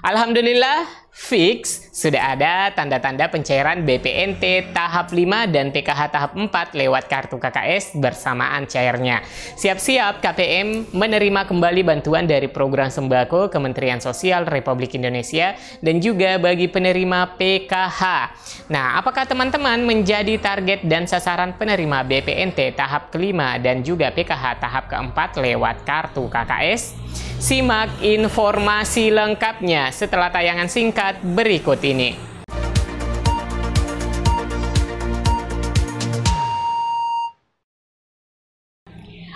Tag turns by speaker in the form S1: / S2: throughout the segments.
S1: Alhamdulillah, fix sudah ada tanda-tanda pencairan BPNT tahap 5 dan PKH tahap 4 lewat kartu KKS bersamaan cairnya. Siap-siap KPM menerima kembali bantuan dari program sembako Kementerian Sosial Republik Indonesia dan juga bagi penerima PKH. Nah, apakah teman-teman menjadi target dan sasaran penerima BPNT tahap kelima dan juga PKH tahap keempat lewat kartu KKS? Simak informasi lengkapnya setelah tayangan singkat berikut ini.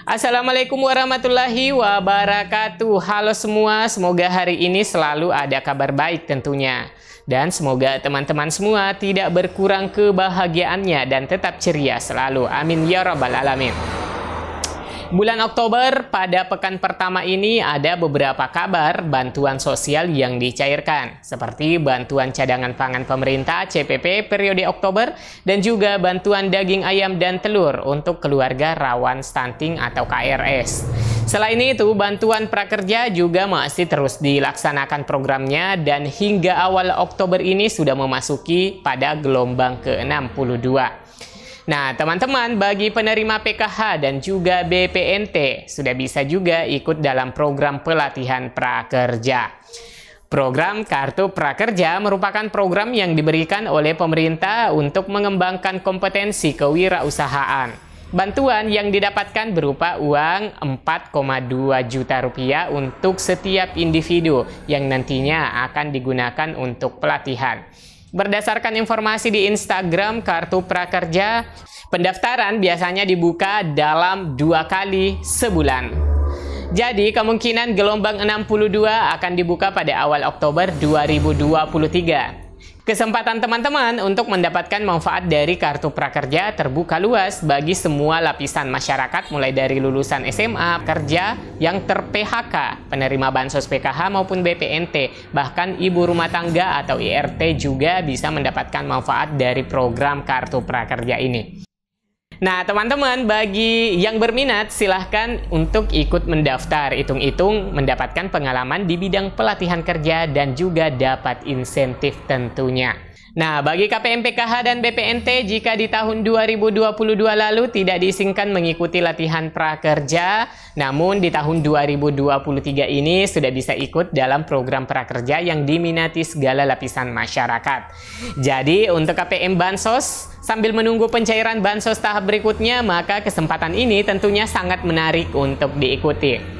S1: Assalamualaikum warahmatullahi wabarakatuh. Halo semua, semoga hari ini selalu ada kabar baik tentunya. Dan semoga teman-teman semua tidak berkurang kebahagiaannya dan tetap ceria selalu. Amin ya rabbal alamin. Bulan Oktober pada pekan pertama ini ada beberapa kabar bantuan sosial yang dicairkan, seperti bantuan cadangan pangan pemerintah CPP periode Oktober dan juga bantuan daging ayam dan telur untuk keluarga rawan stunting atau KRS. Selain itu, bantuan prakerja juga masih terus dilaksanakan programnya dan hingga awal Oktober ini sudah memasuki pada gelombang ke-62. Nah, teman-teman, bagi penerima PKH dan juga BPNT sudah bisa juga ikut dalam program pelatihan prakerja. Program Kartu Prakerja merupakan program yang diberikan oleh pemerintah untuk mengembangkan kompetensi kewirausahaan. Bantuan yang didapatkan berupa uang 4,2 juta rupiah untuk setiap individu yang nantinya akan digunakan untuk pelatihan. Berdasarkan informasi di Instagram Kartu Prakerja, pendaftaran biasanya dibuka dalam 2 kali sebulan. Jadi kemungkinan gelombang 62 akan dibuka pada awal Oktober 2023. Kesempatan teman-teman untuk mendapatkan manfaat dari Kartu Prakerja terbuka luas bagi semua lapisan masyarakat mulai dari lulusan SMA, kerja yang ter-PHK, penerima bansos PKH maupun BPNT, bahkan ibu rumah tangga atau IRT juga bisa mendapatkan manfaat dari program Kartu Prakerja ini. Nah, teman-teman, bagi yang berminat silahkan untuk ikut mendaftar. Hitung-hitung mendapatkan pengalaman di bidang pelatihan kerja dan juga dapat insentif tentunya. Nah, bagi KPM PKH dan BPNT, jika di tahun 2022 lalu tidak diizinkan mengikuti latihan prakerja, namun di tahun 2023 ini sudah bisa ikut dalam program prakerja yang diminati segala lapisan masyarakat. Jadi, untuk KPM Bansos, sambil menunggu pencairan Bansos tahap berikutnya, maka kesempatan ini tentunya sangat menarik untuk diikuti.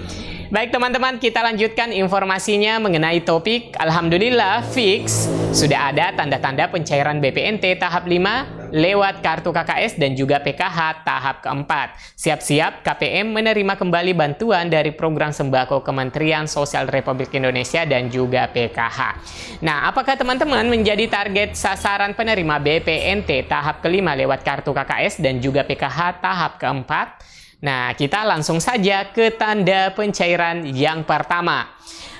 S1: Baik teman-teman, kita lanjutkan informasinya mengenai topik Alhamdulillah fix sudah ada tanda-tanda pencairan BPNT tahap 5 lewat kartu KKS dan juga PKH tahap keempat. Siap-siap KPM menerima kembali bantuan dari program sembako Kementerian Sosial Republik Indonesia dan juga PKH. Nah, apakah teman-teman menjadi target sasaran penerima BPNT tahap kelima lewat kartu KKS dan juga PKH tahap keempat? Nah, kita langsung saja ke tanda pencairan yang pertama.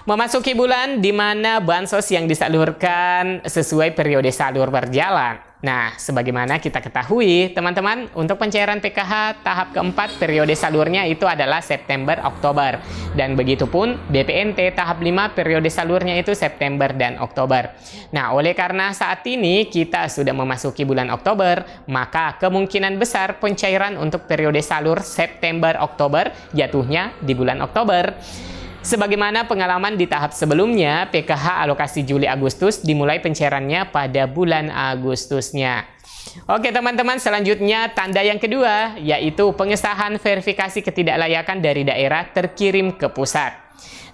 S1: Memasuki bulan di mana bansos yang disalurkan sesuai periode salur berjalan. Nah, sebagaimana kita ketahui, teman-teman, untuk pencairan PKH tahap keempat periode salurnya itu adalah September-Oktober. Dan begitupun BPNT tahap 5 periode salurnya itu September dan Oktober. Nah, oleh karena saat ini kita sudah memasuki bulan Oktober, maka kemungkinan besar pencairan untuk periode salur September-Oktober jatuhnya di bulan Oktober. Sebagaimana pengalaman di tahap sebelumnya, PKH alokasi Juli-Agustus dimulai pencairannya pada bulan Agustusnya. Oke teman-teman, selanjutnya tanda yang kedua, yaitu pengesahan verifikasi ketidaklayakan dari daerah terkirim ke pusat.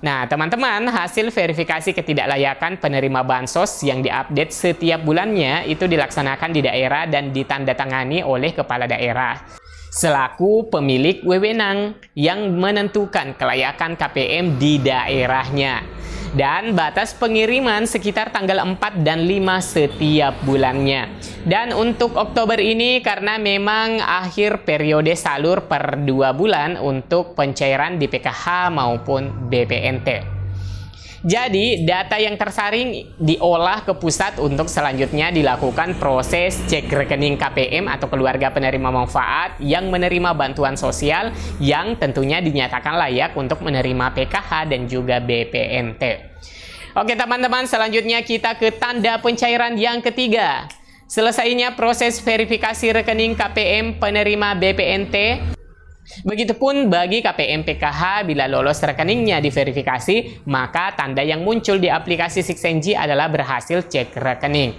S1: Nah teman-teman, hasil verifikasi ketidaklayakan penerima bansos yang diupdate setiap bulannya itu dilaksanakan di daerah dan ditandatangani oleh kepala daerah selaku pemilik wewenang yang menentukan kelayakan KPM di daerahnya. Dan batas pengiriman sekitar tanggal 4 dan 5 setiap bulannya. Dan untuk Oktober ini karena memang akhir periode salur per 2 bulan untuk pencairan di PKH maupun BPNT. Jadi, data yang tersaring diolah ke pusat untuk selanjutnya dilakukan proses cek rekening KPM atau keluarga penerima manfaat yang menerima bantuan sosial yang tentunya dinyatakan layak untuk menerima PKH dan juga BPNT. Oke teman-teman, selanjutnya kita ke tanda pencairan yang ketiga. Selesainya proses verifikasi rekening KPM penerima BPNT. Begitupun bagi KPM PKH, bila lolos rekeningnya diverifikasi, maka tanda yang muncul di aplikasi 6NG adalah berhasil cek rekening.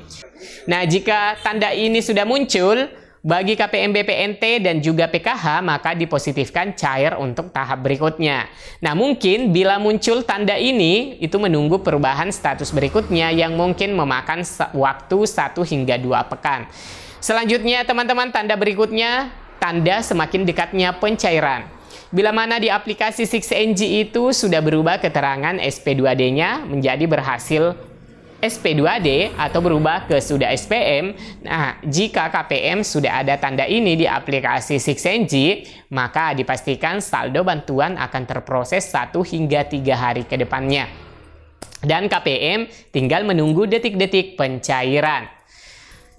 S1: Nah, jika tanda ini sudah muncul bagi KPM BPNT dan juga PKH, maka dipositifkan cair untuk tahap berikutnya. Nah, mungkin bila muncul tanda ini, itu menunggu perubahan status berikutnya yang mungkin memakan waktu 1 hingga 2 pekan. Selanjutnya, teman-teman, tanda berikutnya, tanda semakin dekatnya pencairan. Bila mana di aplikasi 6NG itu sudah berubah keterangan SP2D-nya menjadi berhasil SP2D atau berubah ke sudah SPM. Nah, jika KPM sudah ada tanda ini di aplikasi 6NG, maka dipastikan saldo bantuan akan terproses 1 hingga 3 hari ke depannya. Dan KPM tinggal menunggu detik-detik pencairan.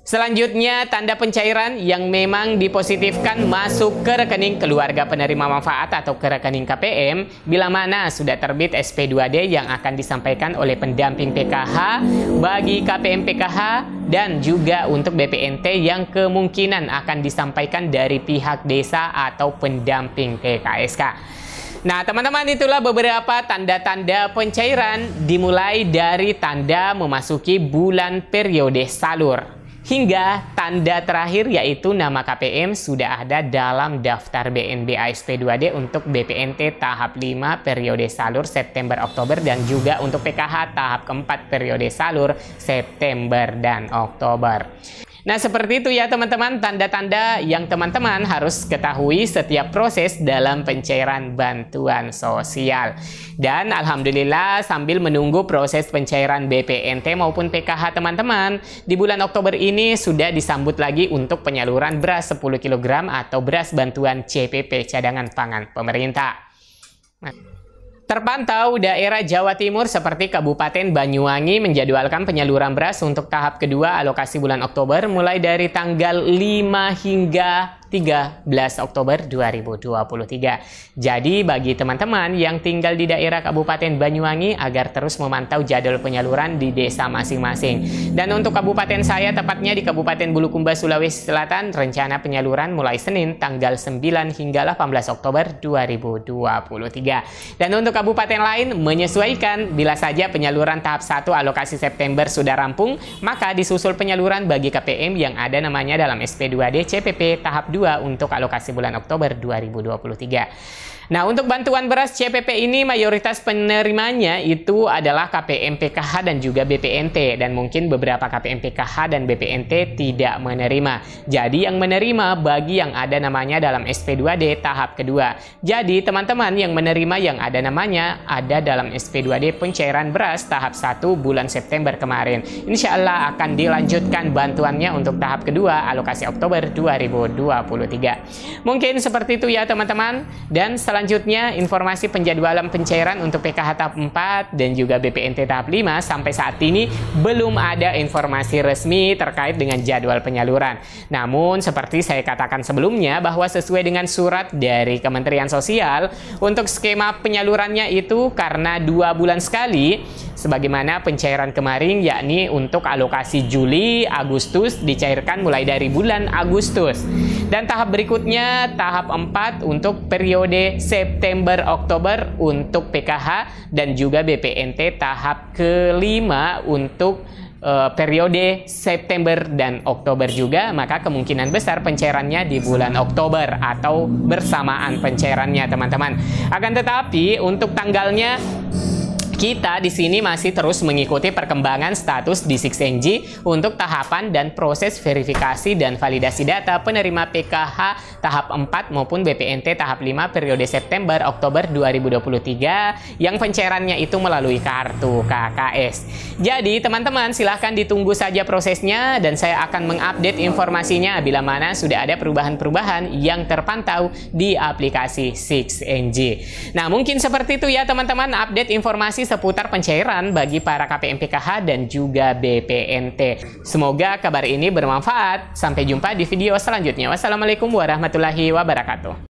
S1: Selanjutnya, tanda pencairan yang memang dipositifkan masuk ke rekening keluarga penerima manfaat atau ke rekening KPM bila mana sudah terbit SP2D yang akan disampaikan oleh pendamping PKH bagi KPM PKH dan juga untuk BPNT yang kemungkinan akan disampaikan dari pihak desa atau pendamping PKSK. Nah, teman-teman, itulah beberapa tanda-tanda pencairan dimulai dari tanda memasuki bulan periode salur hingga tanda terakhir yaitu nama KPM sudah ada dalam daftar BNB ASP2D untuk BPNT tahap 5 periode salur September-Oktober dan juga untuk PKH tahap keempat periode salur September dan Oktober. Nah, seperti itu ya teman-teman, tanda-tanda yang teman-teman harus ketahui setiap proses dalam pencairan bantuan sosial. Dan alhamdulillah sambil menunggu proses pencairan BPNT maupun PKH teman-teman, di bulan Oktober ini sudah disambut lagi untuk penyaluran beras 10 kg atau beras bantuan CPP cadangan pangan pemerintah. Terpantau daerah Jawa Timur seperti Kabupaten Banyuwangi menjadwalkan penyaluran beras untuk tahap kedua alokasi bulan Oktober mulai dari tanggal 5 hingga 13 Oktober 2023. Jadi bagi teman-teman yang tinggal di daerah Kabupaten Banyuwangi agar terus memantau jadwal penyaluran di desa masing-masing. Dan untuk kabupaten saya tepatnya di Kabupaten Bulukumba, Sulawesi Selatan, rencana penyaluran mulai Senin tanggal 9 hingga 18 Oktober 2023. Dan untuk kabupaten lain menyesuaikan bila saja penyaluran tahap 1 alokasi September sudah rampung, maka disusul penyaluran bagi KPM yang ada namanya dalam SP2D CPP tahap 2 untuk alokasi bulan Oktober 2023. Nah, untuk bantuan beras CPP ini mayoritas penerimanya itu adalah KPM PKH dan juga BPNT, dan mungkin beberapa KPM PKH dan BPNT tidak menerima. Jadi yang menerima bagi yang ada namanya dalam SP2D tahap kedua. Jadi teman-teman yang menerima yang ada namanya ada dalam SP2D pencairan beras tahap 1 bulan September kemarin. Insya Allah akan dilanjutkan bantuannya untuk tahap kedua alokasi Oktober 2023. Mungkin seperti itu ya teman-teman. Dan selanjutnya informasi penjadwalan pencairan untuk PKH tahap 4 dan juga BPNT tahap 5 sampai saat ini belum ada informasi resmi terkait dengan jadwal penyaluran. Namun seperti saya katakan sebelumnya bahwa sesuai dengan surat dari Kementerian Sosial untuk skema penyalurannya itu karena 2 bulan sekali sebagaimana pencairan kemarin, yakni untuk alokasi Juli, Agustus dicairkan mulai dari bulan Agustus. Dan tahap berikutnya tahap 4 untuk periode September Oktober untuk PKH dan juga BPNT tahap kelima untuk periode September dan Oktober juga, maka kemungkinan besar pencairannya di bulan Oktober atau bersamaan pencairannya teman-teman. Akan tetapi untuk tanggalnya kita di sini masih terus mengikuti perkembangan status di 6NG untuk tahapan dan proses verifikasi dan validasi data penerima PKH tahap 4 maupun BPNT tahap 5 periode September Oktober 2023 yang pencairannya itu melalui kartu KKS. Jadi teman-teman silahkan ditunggu saja prosesnya dan saya akan mengupdate informasinya bila mana sudah ada perubahan-perubahan yang terpantau di aplikasi 6NG. Nah, mungkin seperti itu ya teman-teman update informasi seputar pencairan bagi para KPM PKH dan juga BPNT. Semoga kabar ini bermanfaat. Sampai jumpa di video selanjutnya. Wassalamualaikum warahmatullahi wabarakatuh.